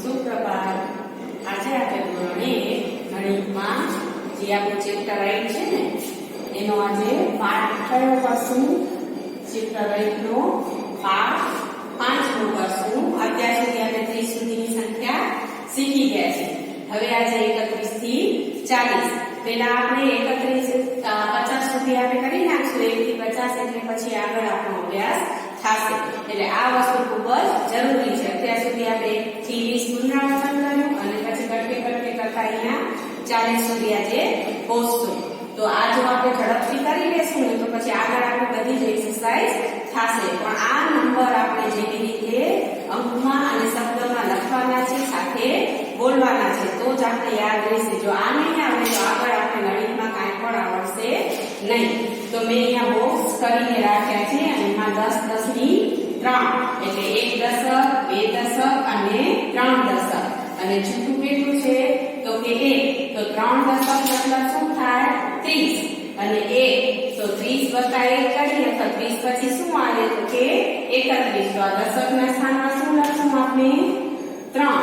સુપ્રભાત. આજે આપણે ધોરણ 1 ગણિતમાં જે આપણું ચેપ્ટર 8 છે ને એનો આજે પાઠ કયો કરશું? ચેપ્ટર 8 નો પાઠ 5 નો કરશું. અત્યાર સુધી આપણે 30 સુધીની સંખ્યા શીખી ગયા છે. હવે આજે 31 થી 40. પહેલા આપણે 50 સુધી આપણે કરી નાખશું. 1 થી 50 એટલે પછી આગળ આપણો અભ્યાસ થશે. એટલે આ વસ્તુ ખૂબ જ જરૂરી છે. અત્યાર સુધી આપણે 1 થી 20 પુનરાવર્તન કર્યું અને પછી કટકે કરતા અહીંયા 40 સુધી આજે પહોંચશું. તો આ જો આપણે ઝડપથી કરી લેશું ને તો પછી આગળ આપણે બધી જ એક્સરસાઇઝ થશે. પણ આ નંબર આપણે જેવી રીતે અંકમાં અને શબ્દમાં લખવાના છે સાથે બોલવાના છે તો જ આપણે યાદ રહેશે. જો આ નહીં આવડે તો આગળ આપણે ગણિતમાં કાંઈ પણ આવડશે નહીં. તો મેં અહીંયા બોક્સ કરીને રાખ્યા છે અને એમાં 10 10 ની 3 એટલે 1 દશક 2 દશક અને 3 દશક. અને છૂટું કેટલું છે તો કે 1. તો 3 દશક મતલબ શું થાય? 30. અને 1 તો 30 વત્તા 1 કરીએ તો 30 પછી શું આવે તો કે 31. તો આ દશકના સ્થાનમાં શું લખશું આપણે? 3.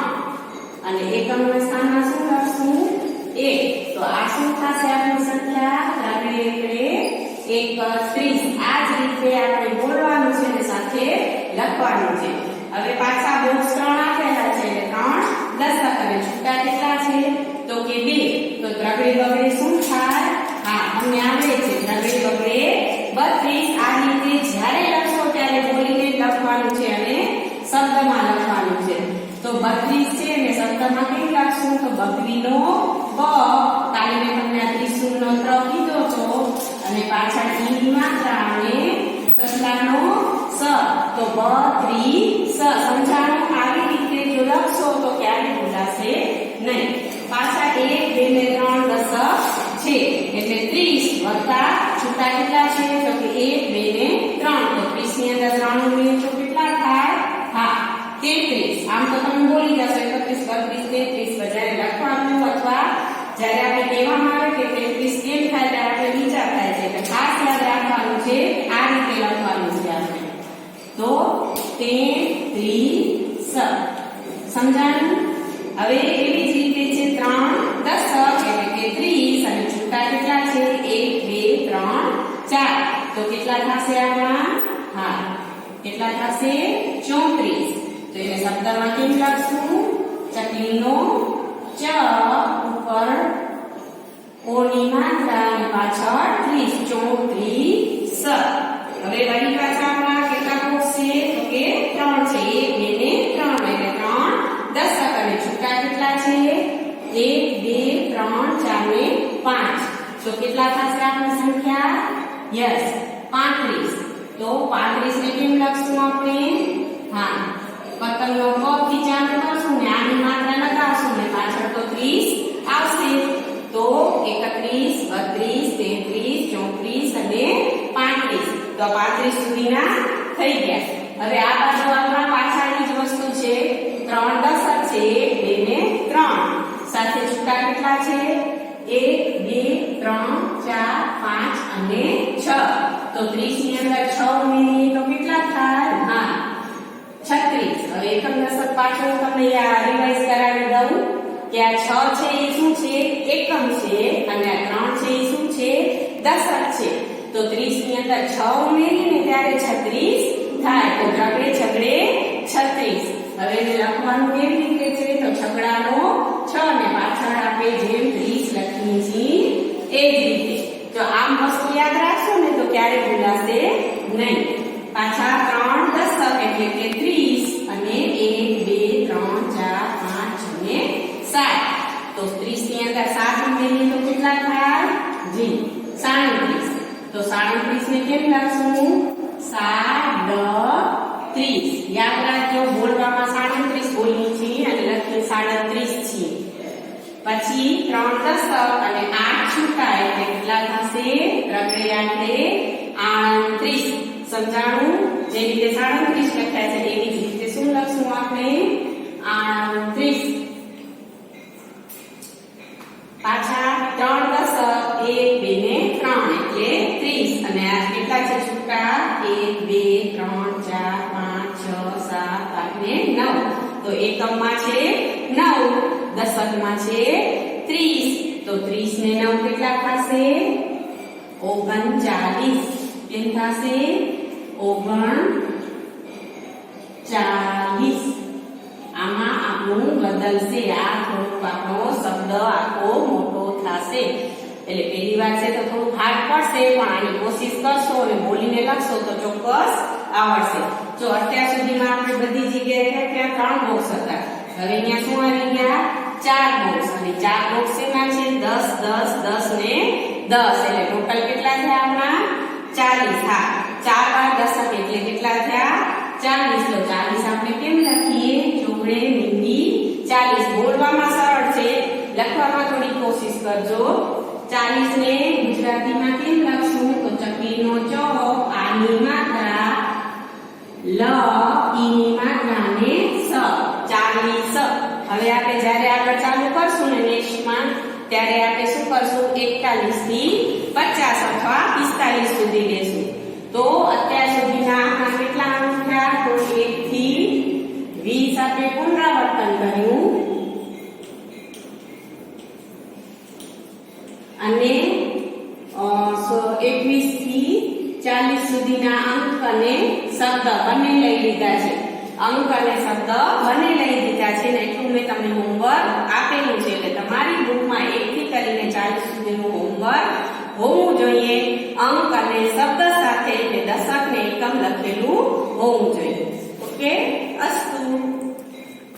અને એકમના સ્થાનમાં શું લખશું? 1. તો આ શું થશે આપણી સંખ્યા? આપણે 31. આ જ રીતે આપણે બોલવાનું છે અને સાથે લખવાનું છે. હવે પાછા બોક્સ 3 આપેલા છે એટલે 3 દશક અને છૂટા કેટલા છે તો કે 2. તો ત્રગડે બગડે શું થાય? હા, અમને આવડે છે ત્રગડે બગડે 32. આ રીતે જ્યારે લખશો ત્યારે બોલીને લખવાનું છે અને શબ્દમાં લખવાનું છે. તો 32 છે ને શબ્દમાં કેમ લખશું? તો 32 નો બ કાલે મેં તમને આ 30 નો ત્ર કીધો છો અને પાછળ ની માત્રા અને સસલાનો સ. તો 32 સમજાણું? આવી રીતે જો લખશો તો ક્યારેય ભૂલાશે નહીં. પાછા 1 2 ને 3 દશક છે એટલે 30 વત્તા છૂટા કેટલા છે તો કે 1 2 ને 3. તો 30 ની અંદર 3 ઉમેરીએ તો કેટલા થાય? હા, 33. આમ તો તમે બોલી જશો 31 32 33 જ્યારે લખવાનું અથવા જ્યારે આપણે કહેવામાં આવે કે 33 કેમ થાય ત્યારે આપણે વિચાર થાય છે. એટલે ખાસ યાદ રાખવાનું છે આ રીતે લખવાનું છે આપણે. તો 33 સમજાણું? હવે એવી જ રીતે છે 3 દશક એટલે કે 30 અને છૂટા કેટલા છે 1 2 3 4. તો કેટલા થશે આમાં? હા, કેટલા થશે? 34. તો એને શબ્દમાં કેમ લખશું? ચકલીનો ચ ઉપર ઓની માત્રા અને પાછળ 34. હવે વળી પાછા આપણા કેટલા બોક્સ છે તો કે 3 છે. 1 2 ને 3 એટલે 3 દશક અને છૂટા કેટલા છે 1 2 3 4 ને 5. તો કેટલા થશે આપણી સંખ્યા? યસ, 35. તો 35 ને કેમ લખશું આપણે? હા, પતંગનો પ થી ચાંદ કરશું ને આની માત્રા લગાવશું ને પાછળ તો 30 આવશે. તો 31 32 33 34 અને 35. તો 35 સુધીના થઈ ગયા. હવે આ બાજુ આપણા પાછળની જ વસ્તુ છે 3 દશક છે 1 2 ને 3 સાથે છૂટા કેટલા છે 1 2 3 4 5 અને 6. તો 30 ની અંદર 6 ઉમેરીએ તો કેટલા થાય? હા, 36. હવે એકમ દશક પાછળ તમને રિવાઇઝ કરાવી દઉં કે આ 6 છે એ શું છે? એકમ છે અને આ 3 છે એ શું છે? દશક છે. તો 30 ની અંદર 6 ઉમેરીને ત્યારે 36 થાય. તો ત્રગડે છગડે 36. હવે એને લખવાનું કેવી રીતે છે? તો છગડાનો 6 ને પાછળ આપણે જેમ 30 લખીએ છીએ એ જ રીતે. જો આમ વસ્તુ યાદ રાખશો ને તો ક્યારે ભૂલાશે નહીં. પાછા 3 દશક એટલે કે 30 અને 1 2 3 4 5 અને 7. તો 30 ની અંદર 7 ઉમેરીએ તો કેટલા થાય? જી, 37. તો 37 ને કેમ લખશું? 37. યાદ રાખજો બોલવામાં 37 બોલીએ છીએ અને લખીએ 37 છીએ. પછી 3 દશક અને 8 છૂટા એટલે કેટલા થશે? ત્રગડે આટલે 38. સમજાણું? જે રીતે 37 લખ્યા છે એવી જ રીતે શું લખશું આપણે? 38. પાછા 3 દશક 1 2 ને 3 એટલે 30 અને આ કેટલા છે છૂટા? 1 2 3 4 5 6 7 8 ને 9. તો એકમમાં છે 9, દશકમાં છે 30, તો 30 ને 9 કેટલા થશે? 39. કેમ થશે? 39. આમાં આપણું બદલશે, આ થોડુંક આપણો શબ્દ આખો મોટો થશે. એટલે પહેલી વાર છે તો થોડું હાર્ડ પડશે, પણ આની કોશિશ કરશો અને બોલીને લખશો તો ચોક્કસ આવડશે. જો અત્યાર સુધીમાં આપણે બધી જગ્યાએ ક્યાં 3 બોક્સ હતા, હવે અહીંયા શું આવી ગયા? 4 બોક્સ. અને 4 બોક્સ શેના છે? 10, 10, 10 ને 10. એટલે ટોટલ કેટલા થયા આપણા? 40. હા, 4 વાર દશક એટલે કેટલા થયા? 40. તો 40 આપણે કેમ લખીએ? ચોકડે મીંડી 40. બોલવામાં સરળ છે, લખવામાં થોડી કોશિશ કરજો. 40 ને ગુજરાતીમાં કેમ લખશું? તો ચકલીનો ચ, આની માત્રા લ, ઈની માત્રા ને સ, 40. હવે આપણે જ્યારે આગળ ચાલુ કરશું ને નેક્સ્ટમાં, ત્યારે આપણે શું કરશું? 41 થી 50 અથવા 45 સુધી લેશું. તો અત્યાર સુધીના આપણા કેટલા અંક થયા? તો 1 થી 20 આપણે પુનરાવર્તન કર્યું અને 21 થી 40 સુધીના અંક અને શબ્દ બંને લઈ લીધા છે. અંક અને શબ્દ બંને લઈ લીધા છે ને એટલું મેં તમને હોમવર્ક આપેલું છે. એટલે તમારી બુકમાં 1 થી કરીને 40 સુધીનું હોમવર્ક હોવું જોઈએ. અંક અને શબ્દ સાથે એટલે દશક ને એકમ લખેલું હોવું જોઈએ. ઓકે, અસ્તુ.